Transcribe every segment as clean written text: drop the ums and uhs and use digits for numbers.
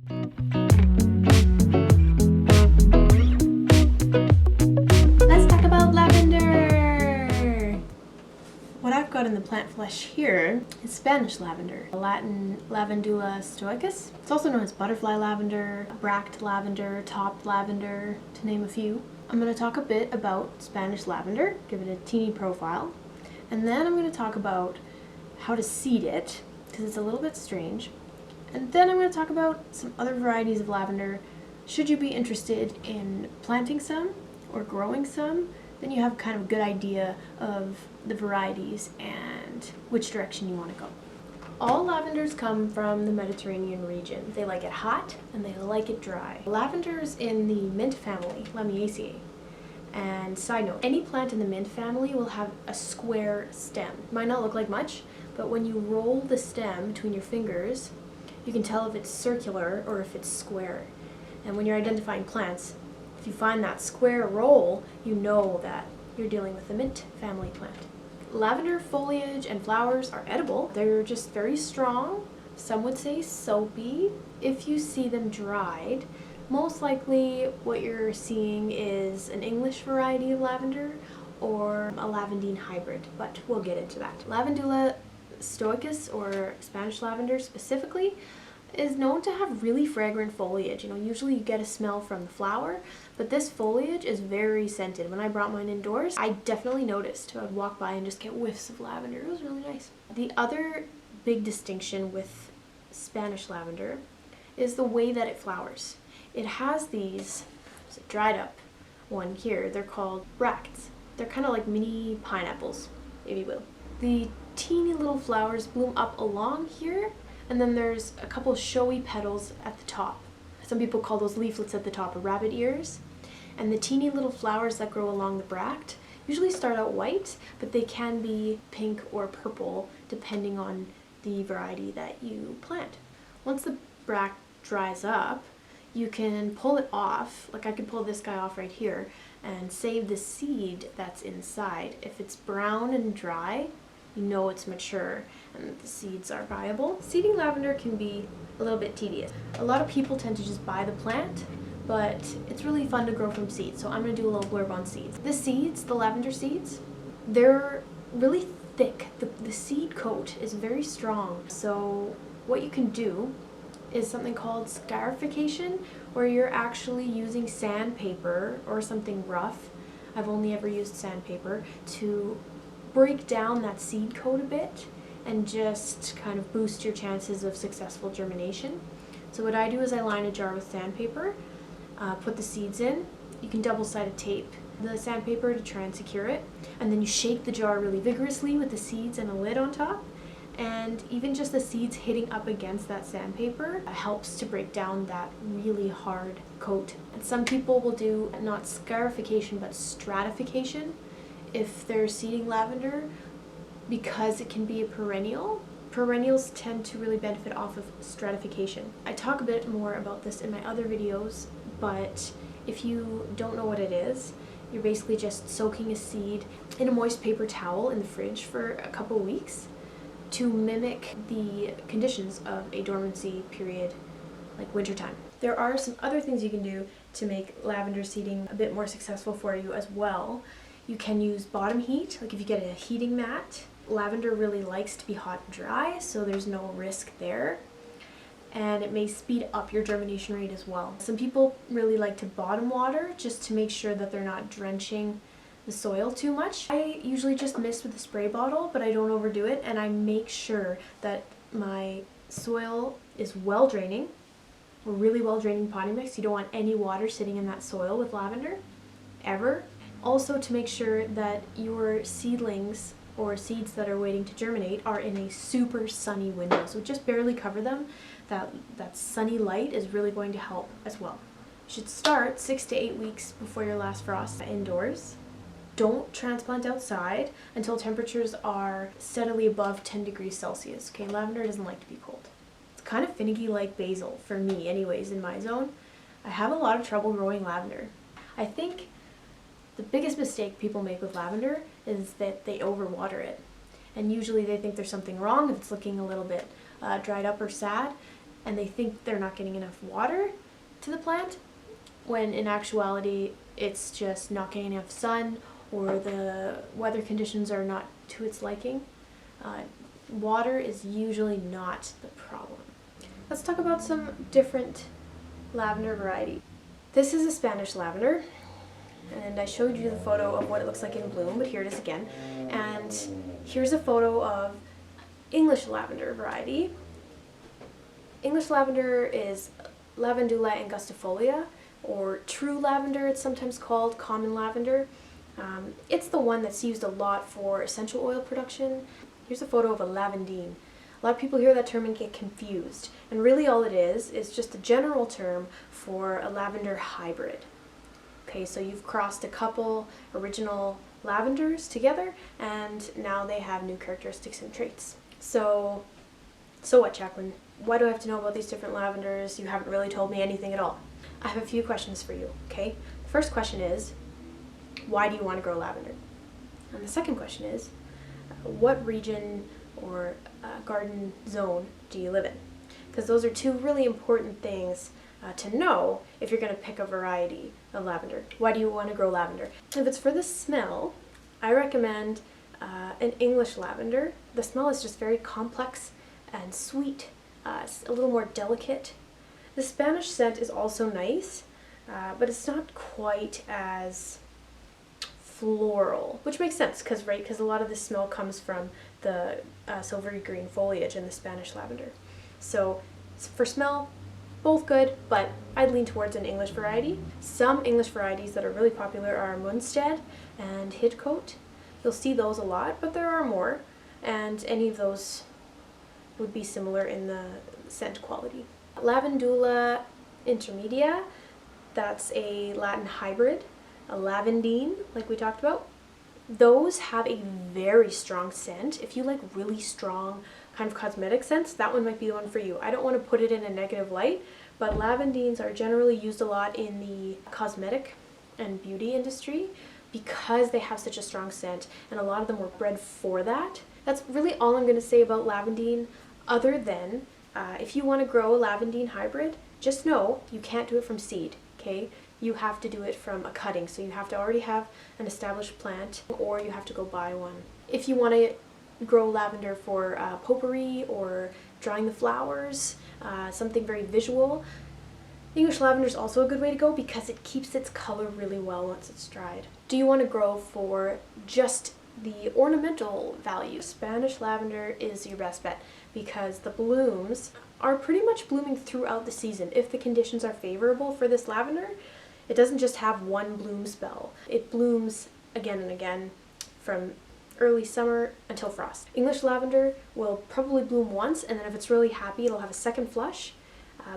Let's talk about lavender! What I've got in the plant flesh here is Spanish lavender, Latin lavandula stoechas. It's also known as butterfly lavender, bract lavender, top lavender, to name a few. I'm going to talk a bit about Spanish lavender, give it a teeny profile, and then I'm going to talk about how to seed it, because it's a little bit strange. And then I'm going to talk about some other varieties of lavender. Should you be interested in planting some or growing some, then you have kind of a good idea of the varieties and which direction you want to go. All lavenders come from the Mediterranean region. They like it hot and they like it dry. Lavender is in the mint family, Lamiaceae. And side note, any plant in the mint family will have a square stem. It might not look like much, but when you roll the stem between your fingers, you can tell if it's circular or if it's square. And when you're identifying plants, if you find that square roll, you know that you're dealing with the mint family plant. Lavender foliage and flowers are edible. They're just very strong. Some would say soapy. If you see them dried, most likely what you're seeing is an English variety of lavender or a lavandin hybrid, but we'll get into that. Lavandula stoechas, or Spanish lavender specifically, is known to have really fragrant foliage. Usually you get a smell from the flower, but this foliage is very scented. When I brought mine indoors, I definitely noticed. I would walk by and just get whiffs of lavender. It was really nice. The other big distinction with Spanish lavender is the way that it flowers. It has these, there's a dried up one here, they're called bracts. They're kind of like mini pineapples, if you will. The teeny little flowers bloom up along here, and then there's a couple showy petals at the top. Some people call those leaflets at the top rabbit ears. And the teeny little flowers that grow along the bract usually start out white, but they can be pink or purple depending on the variety that you plant. Once the bract dries up, you can pull it off. Like I could pull this guy off right here and save the seed that's inside. If it's brown and dry, you know it's mature and that the seeds are viable. Seeding lavender can be a little bit tedious. A lot of people tend to just buy the plant, but it's really fun to grow from seeds, so I'm going to do a little blurb on seeds. The seeds, the lavender seeds, they're really thick. The seed coat is very strong, so what you can do is something called scarification, where you're actually using sandpaper or something rough. I've only ever used sandpaper to break down that seed coat a bit and just kind of boost your chances of successful germination. So what I do is I line a jar with sandpaper, put the seeds in. You can double-sided tape the sandpaper to try and secure it, and then you shake the jar really vigorously with the seeds and a lid on top, and even just the seeds hitting up against that sandpaper helps to break down that really hard coat. And some people will do not scarification but stratification if they're seeding lavender, because it can be a perennial. Perennials tend to really benefit off of stratification. I talk a bit more about this in my other videos, but if you don't know what it is, you're basically just soaking a seed in a moist paper towel in the fridge for a couple weeks to mimic the conditions of a dormancy period like wintertime. There are some other things you can do to make lavender seeding a bit more successful for you as well. You can use bottom heat, like if you get a heating mat. Lavender really likes to be hot and dry, so there's no risk there. And it may speed up your germination rate as well. Some people really like to bottom water just to make sure that they're not drenching the soil too much. I usually just mist with a spray bottle, but I don't overdo it, and I make sure that my soil is well draining, or really well draining potting mix. You don't want any water sitting in that soil with lavender, ever. Also, to make sure that your seedlings or seeds that are waiting to germinate are in a super sunny window. So just barely cover them. That sunny light is really going to help as well. You should start 6 to 8 weeks before your last frost indoors. Don't transplant outside until temperatures are steadily above 10 degrees Celsius. Okay, lavender doesn't like to be cold. It's kind of finicky like basil, for me anyways, in my zone. I have a lot of trouble growing lavender. I think the biggest mistake people make with lavender is that they overwater it. And usually they think there's something wrong if it's looking a little bit dried up or sad. and they think they're not getting enough water to the plant, when in actuality it's just not getting enough sun or the weather conditions are not to its liking. Water is usually not the problem. Let's talk about some different lavender varieties. This is a Spanish lavender, and I showed you the photo of what it looks like in bloom, but here it is again. And here's a photo of English lavender variety. English lavender is Lavandula angustifolia, or true lavender it's sometimes called, common lavender. It's the one that's used a lot for essential oil production. Here's a photo of a lavandin. A lot of people hear that term and get confused, and really all it is just a general term for a lavender hybrid. Okay, so you've crossed a couple original lavenders together, and now they have new characteristics and traits. So what, Jacqueline? Why do I have to know about these different lavenders? You haven't really told me anything at all. I have a few questions for you, okay? The first question is, why do you want to grow lavender? And the second question is, what region or garden zone do you live in? Because those are two really important things to know if you're going to pick a variety of lavender. Why do you want to grow lavender? If it's for the smell, I recommend an English lavender. The smell is just very complex and sweet. It's a little more delicate. The Spanish scent is also nice, but it's not quite as floral, which makes sense because a lot of the smell comes from the silvery green foliage in the Spanish lavender. So for smell, both good, but I'd lean towards an English variety. Some English varieties that are really popular are Munstead and Hidcote. You'll see those a lot, but there are more, and any of those would be similar in the scent quality. Lavandula intermedia, that's a Latin hybrid. A lavandin, like we talked about. Those have a very strong scent. If you like really strong kind of cosmetic scents, that one might be the one for you. I don't want to put it in a negative light, but lavandins are generally used a lot in the cosmetic and beauty industry because they have such a strong scent, and a lot of them were bred for that. That's really all I'm going to say about lavandin, other than if you want to grow a lavandin hybrid, just know you can't do it from seed, okay? You have to do it from a cutting, so you have to already have an established plant, or you have to go buy one. If you want to grow lavender for potpourri or drying the flowers, something very visual, English lavender is also a good way to go because it keeps its color really well once it's dried. Do you want to grow for just the ornamental value? Spanish lavender is your best bet because the blooms are pretty much blooming throughout the season. If the conditions are favorable for this lavender, it doesn't just have one bloom spell. It blooms again and again from early summer until frost. English lavender will probably bloom once, and then if it's really happy, it'll have a second flush,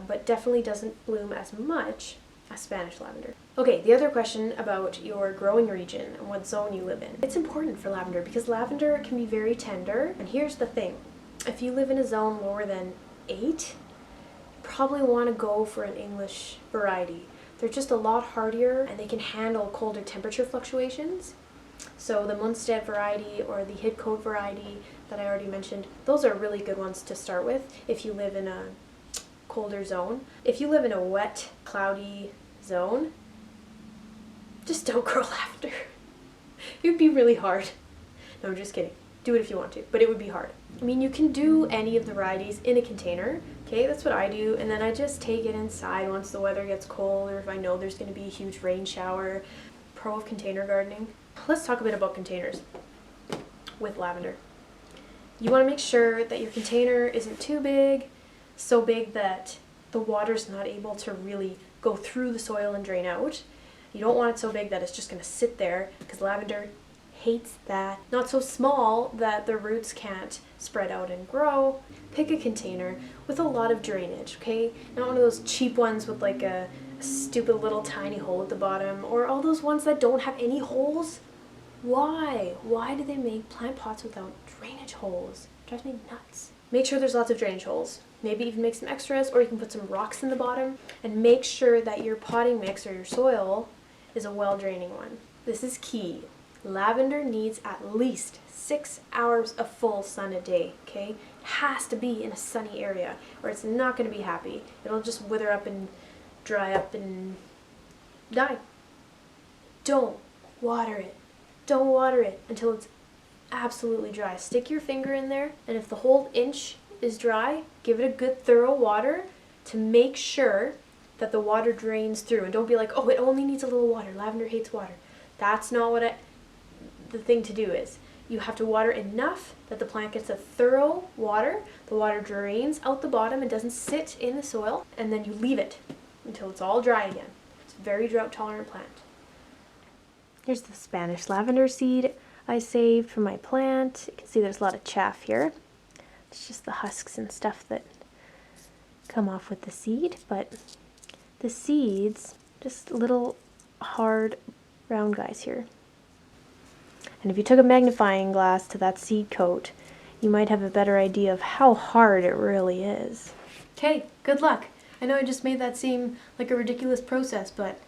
but definitely doesn't bloom as much as Spanish lavender. Okay, the other question about your growing region and what zone you live in. It's important for lavender because lavender can be very tender, and here's the thing. If you live in a zone lower than 8, you probably want to go for an English variety. They're just a lot hardier and they can handle colder temperature fluctuations. So the Munstead variety or the Hidcote variety that I already mentioned, those are really good ones to start with if you live in a colder zone. If you live in a wet, cloudy zone, just don't grow lavender. It would be really hard. No, I'm just kidding. Do it if you want to, but it would be hard. I mean, you can do any of the varieties in a container, okay? That's what I do, and then I just take it inside once the weather gets cold or if I know there's going to be a huge rain shower. Pro of container gardening. Let's talk a bit about containers with lavender. You want to make sure that your container isn't too big, so big that the water's not able to really go through the soil and drain out. You don't want it so big that it's just going to sit there because lavender hates that. Not so small that the roots can't spread out and grow. Pick a container with a lot of drainage, okay? Not one of those cheap ones with like a stupid little tiny hole at the bottom, or all those ones that don't have any holes. Why? Why do they make plant pots without drainage holes? It drives me nuts. Make sure there's lots of drainage holes. Maybe even make some extras, or you can put some rocks in the bottom, and make sure that your potting mix or your soil is a well-draining one. This is key. lavender needs at least 6 hours of full sun a day, okay? Has to be in a sunny area or it's not going to be happy. It'll just wither up and dry up and die. Don't water it. Don't water it until it's absolutely dry. Stick your finger in there, and if the whole inch is dry, give it a good thorough water to make sure that the water drains through. And don't be like, oh, it only needs a little water. Lavender hates water. That's not what the thing to do is. You have to water enough that the plant gets a thorough water. The water drains out the bottom and doesn't sit in the soil, and then you leave it until it's all dry again. It's a very drought tolerant plant. Here's the Spanish lavender seed I saved from my plant. You can see there's a lot of chaff here. It's just the husks and stuff that come off with the seed, but the seeds, just little hard round guys here. And if you took a magnifying glass to that seed coat, you might have a better idea of how hard it really is. Okay, good luck. I know I just made that seem like a ridiculous process, but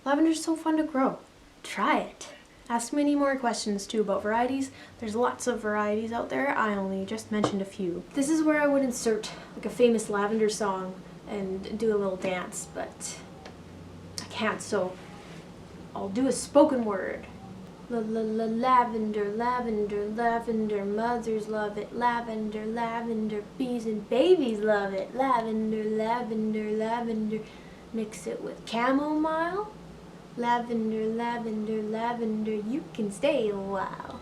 lavender's so fun to grow. Try it. Ask me any more questions too about varieties. There's lots of varieties out there. I only just mentioned a few. This is where I would insert like a famous lavender song and do a little dance, but I can't, so I'll do a spoken word. Lavender, lavender, lavender, mothers love it. Lavender, lavender, bees and babies love it. Lavender, lavender, lavender, mix it with chamomile. Lavender, lavender, lavender, you can stay a while.